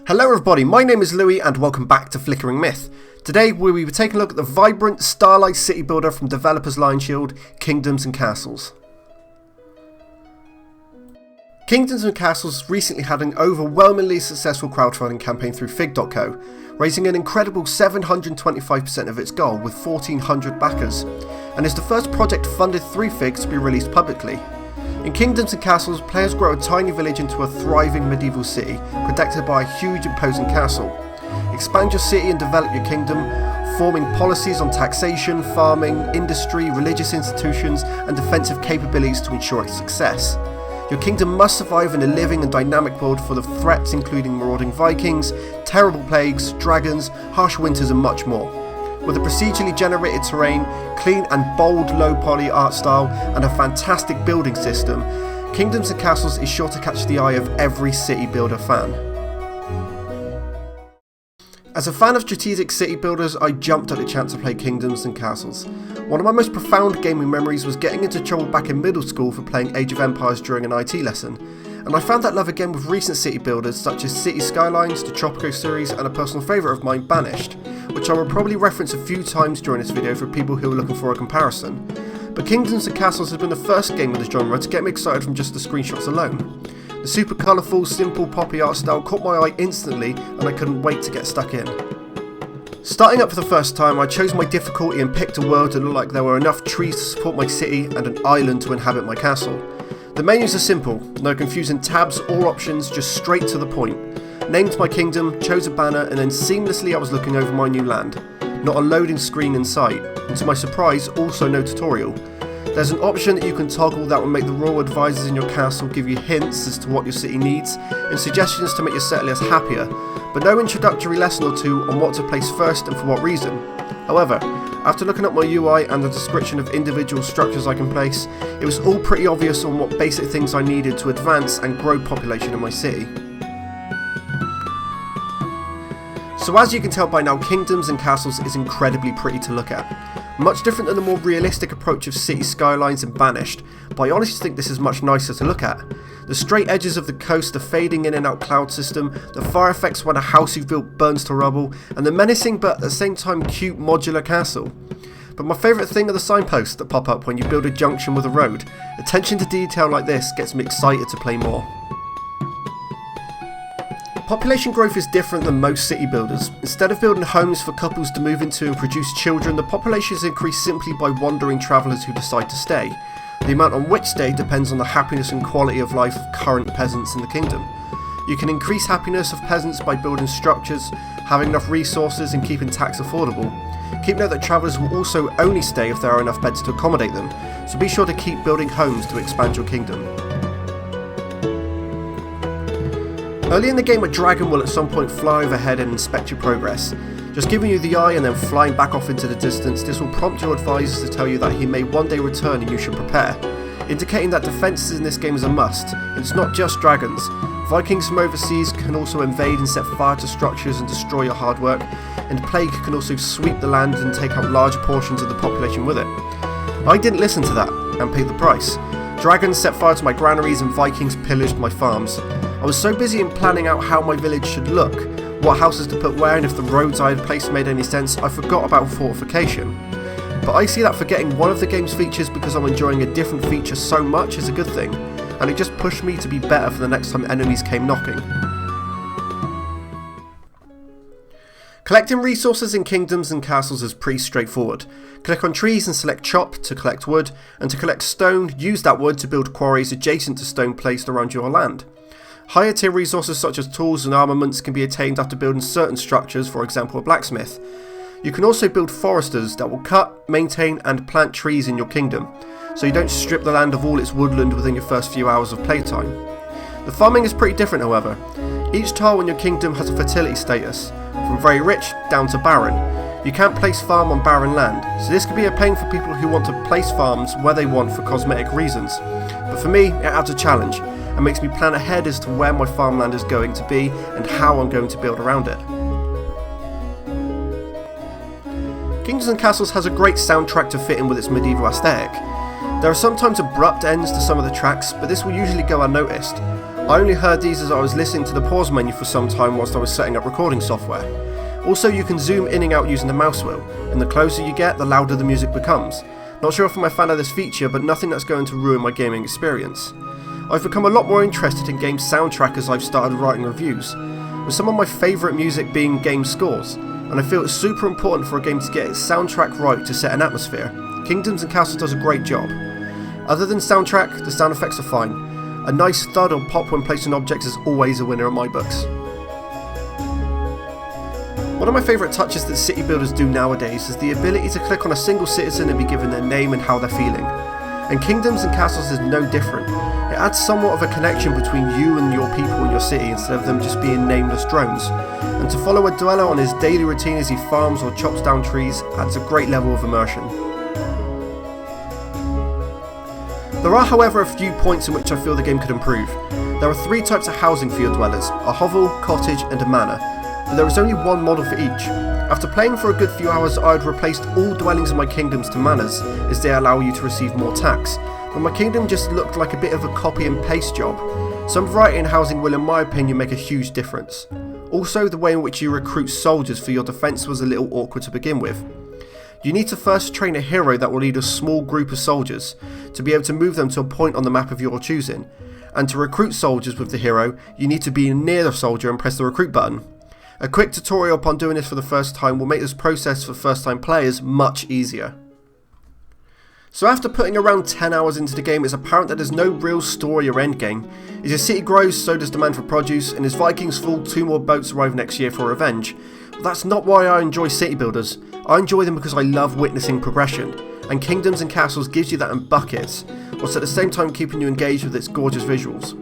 Hello everybody, my name is Lewy and welcome back to Flickering Myth. Today we'll be taking a look at the vibrant, stylized city builder from developers Lion Shield, Kingdoms and Castles. Kingdoms and Castles recently had an overwhelmingly successful crowdfunding campaign through Fig.co, raising an incredible 725% of its goal with 1,400 backers, and is the first project funded through Fig to be released publicly. In Kingdoms and Castles, players grow a tiny village into a thriving medieval city, protected by a huge imposing castle. Expand your city and develop your kingdom, forming policies on taxation, farming, industry, religious institutions, and defensive capabilities to ensure its success. Your kingdom must survive in a living and dynamic world full of threats including marauding Vikings, terrible plagues, dragons, harsh winters and much more. With a procedurally generated terrain, clean and bold low-poly art style, and a fantastic building system, Kingdoms and Castles is sure to catch the eye of every city builder fan. As a fan of strategic city builders, I jumped at the chance to play Kingdoms and Castles. One of my most profound gaming memories was getting into trouble back in middle school for playing Age of Empires during an IT lesson, and I found that love again with recent city builders such as City Skylines, the Tropico series, and a personal favourite of mine, Banished, which I will probably reference a few times during this video for people who are looking for a comparison. But Kingdoms and Castles has been the first game of the genre to get me excited from just the screenshots alone. The super colourful, simple poppy art style caught my eye instantly and I couldn't wait to get stuck in. Starting up for the first time, I chose my difficulty and picked a world that looked like there were enough trees to support my city and an island to inhabit my castle. The menus are simple, no confusing tabs or options, just straight to the point. Named my kingdom, chose a banner, and then seamlessly I was looking over my new land. Not a loading screen in sight, and to my surprise, also no tutorial. There's an option that you can toggle that will make the royal advisors in your castle give you hints as to what your city needs, and suggestions to make your settlers happier, but no introductory lesson or two on what to place first and for what reason. However, after looking at my UI and the description of individual structures I can place, it was all pretty obvious on what basic things I needed to advance and grow population in my city. So as you can tell by now, Kingdoms and Castles is incredibly pretty to look at. Much different than the more realistic approach of City Skylines and Banished, but I honestly think this is much nicer to look at. The straight edges of the coast, the fading in and out cloud system, the fire effects when a house you've built burns to rubble, and the menacing but at the same time cute modular castle. But my favourite thing are the signposts that pop up when you build a junction with a road. Attention to detail like this gets me excited to play more. Population growth is different than most city builders. Instead of building homes for couples to move into and produce children, the population is increased simply by wandering travellers who decide to stay. The amount on which stay depends on the happiness and quality of life of current peasants in the kingdom. You can increase happiness of peasants by building structures, having enough resources and keeping tax affordable. Keep note that travellers will also only stay if there are enough beds to accommodate them, so be sure to keep building homes to expand your kingdom. Early in the game, a dragon will at some point fly overhead and inspect your progress. Just giving you the eye and then flying back off into the distance, this will prompt your advisors to tell you that he may one day return and you should prepare, indicating that defences in this game is a must. And it's not just dragons. Vikings from overseas can also invade and set fire to structures and destroy your hard work, and plague can also sweep the land and take out large portions of the population with it. I didn't listen to that and paid the price. Dragons set fire to my granaries and Vikings pillaged my farms. I was so busy in planning out how my village should look, what houses to put where and if the roads I had placed made any sense, I forgot about fortification. But I see that forgetting one of the game's features because I'm enjoying a different feature so much is a good thing, and it just pushed me to be better for the next time enemies came knocking. Collecting resources in Kingdoms and Castles is pretty straightforward. Click on trees and select chop to collect wood, and to collect stone, use that wood to build quarries adjacent to stone placed around your land. Higher tier resources such as tools and armaments can be attained after building certain structures, for example a blacksmith. You can also build foresters that will cut, maintain and plant trees in your kingdom, so you don't strip the land of all its woodland within your first few hours of playtime. The farming is pretty different however. Each tile in your kingdom has a fertility status, from very rich down to barren. You can't place farm on barren land, so this can be a pain for people who want to place farms where they want for cosmetic reasons. But for me, it adds a challenge, and makes me plan ahead as to where my farmland is going to be and how I'm going to build around it. Kingdoms and Castles has a great soundtrack to fit in with its medieval aesthetic. There are sometimes abrupt ends to some of the tracks, but this will usually go unnoticed. I only heard these as I was listening to the pause menu for some time whilst I was setting up recording software. Also, you can zoom in and out using the mouse wheel, and the closer you get, the louder the music becomes. Not sure if I'm a fan of this feature, but nothing that's going to ruin my gaming experience. I've become a lot more interested in game soundtrack as I've started writing reviews, with some of my favourite music being game scores, and I feel it's super important for a game to get its soundtrack right to set an atmosphere. Kingdoms and Castles does a great job. Other than soundtrack, the sound effects are fine. A nice thud or pop when placing objects is always a winner in my books. One of my favourite touches that city builders do nowadays is the ability to click on a single citizen and be given their name and how they're feeling. And Kingdoms and Castles is no different. It adds somewhat of a connection between you and your people in your city instead of them just being nameless drones. And to follow a dweller on his daily routine as he farms or chops down trees adds a great level of immersion. There are, however, a few points in which I feel the game could improve. There are 3 types of housing for your dwellers, a hovel, cottage and a manor, but there is only one model for each. After playing for a good few hours, I had replaced all dwellings in my kingdoms to manors, as they allow you to receive more tax, but my kingdom just looked like a bit of a copy and paste job. Some variety in housing will, in my opinion, make a huge difference. Also, the way in which you recruit soldiers for your defence was a little awkward to begin with. You need to first train a hero that will lead a small group of soldiers to be able to move them to a point on the map of your choosing, and to recruit soldiers with the hero, you need to be near the soldier and press the recruit button. A quick tutorial upon doing this for the first time will make this process for first time players much easier. So after putting around 10 hours into the game, it's apparent that there's no real story or endgame. As your city grows, so does demand for produce, and as Vikings fall, 2 more boats arrive next year for revenge. But that's not why I enjoy city builders. I enjoy them because I love witnessing progression, and Kingdoms and Castles gives you that in buckets, whilst at the same time keeping you engaged with its gorgeous visuals.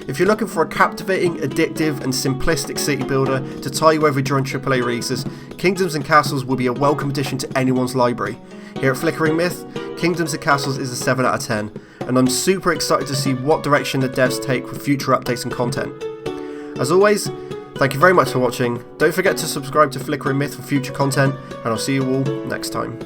If you're looking for a captivating, addictive and simplistic city builder to tie you over during AAA releases, Kingdoms and Castles will be a welcome addition to anyone's library. Here at Flickering Myth, Kingdoms and Castles is a 7 out of 10, and I'm super excited to see what direction the devs take with future updates and content. As always, thank you very much for watching. Don't forget to subscribe to Flickering Myth for future content, and I'll see you all next time.